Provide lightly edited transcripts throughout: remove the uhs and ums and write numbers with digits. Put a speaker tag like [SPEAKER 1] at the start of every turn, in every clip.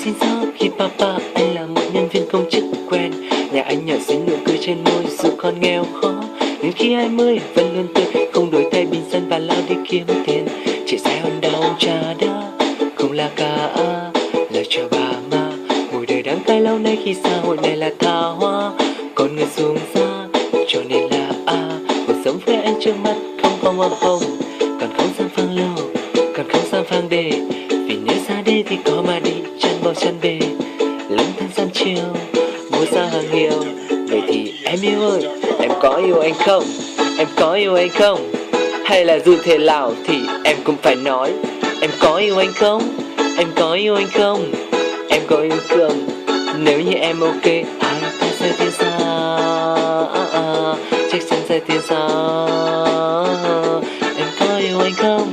[SPEAKER 1] xin gió khi papa anh là một nhân viên công chức quen. Nhà anh nhỏ xinh nụ cười trên môi dù còn nghèo khó. Đến khi 20 vẫn luôn tươi, không đổi thay bình dân và lao đi kiếm tiền. Chị xe Honda ông cha đã không là cả là cho bà mà mùi đời đắng cay lâu nay khi xã hội này là tha hoa. Con người xuống xa cho nên là cuộc sống với anh trước mắt không có màu hồng, còn không sang phang lâu, còn không sang phang đề. Vì nếu ra đi thì có mà đi chân vào chân bề, lắm tháng gian chiều mua ra hàng hiệu. Vậy thì em yêu ơi, em có yêu anh không? Em có yêu anh không? Hay là dù thế nào thì em cũng phải nói em có yêu anh không? Em có yêu anh không? Em có yêu không? Nếu như em ok, hai ta sẽ tiến xa, chắc chắn sẽ tiến xa. Em có yêu anh không?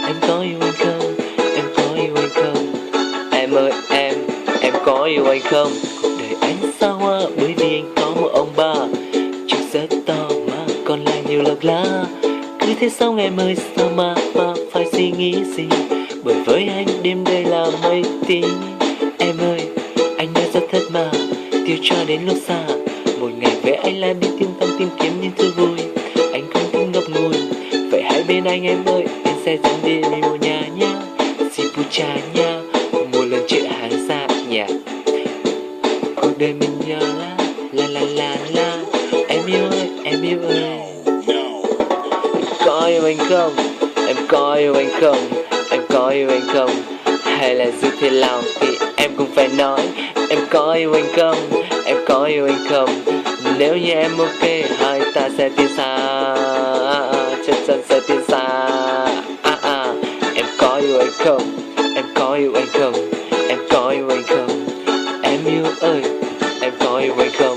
[SPEAKER 1] Em có yêu anh không? Em có yêu anh không? Em ơi em có yêu anh không? Cuộc đời anh xa hoa bởi vì anh có một ông bà chịu rất to mà còn lại nhiều lộc lá. Cứ thế xong em ơi sao mà phải suy nghĩ gì, bởi với anh đêm đây là mây tí. Em ơi anh đã rất thất mà tiêu cho đến lúc xa. Một ngày với anh là đi tìm tâm tìm kiếm những thứ vui, anh không thích ngập ngùi. Vậy hãy bên anh em ơi, em sẽ dẫn đi một nhà nhá, Sipucha nha, một lần chợ hàng xa nhà. Cuộc đời mình nhớ la em yêu ơi, em yêu ơi. Có yêu anh không? Em có yêu anh không? Em có yêu anh không? Hay là dù thế nào thì em cũng phải nói em có yêu anh không? Em có yêu anh không? Nếu như em ok, hai ta sẽ tiến xa, chắc chắn sẽ tiến xa. Em có yêu anh không? Em có yêu anh không? Em có yêu anh không? Em yêu ơi, em có yêu anh không?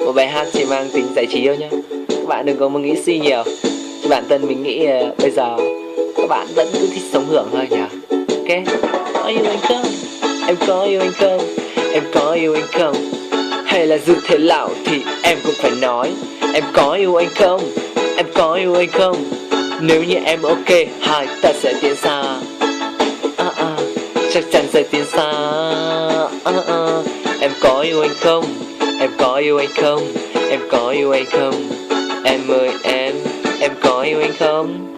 [SPEAKER 1] Một bài hát chỉ mang tính giải trí thôi nhá, các bạn đừng có mà nghĩ suy nhiều. Chứ bản thân mình nghĩ bây giờ các bạn vẫn cứ thích sống hưởng thôi nhỉ. Ok, có yêu anh không? Em có yêu anh không? Em có yêu anh không? Hay là dù thế nào thì em cũng phải nói em có yêu anh không? Em có yêu anh không? Nếu như em ok, hai ta sẽ tiến xa, chắc chắn sẽ tiến xa. Em có yêu anh không? Em có yêu anh không? Em có yêu anh không? Em ơi em có yêu anh không?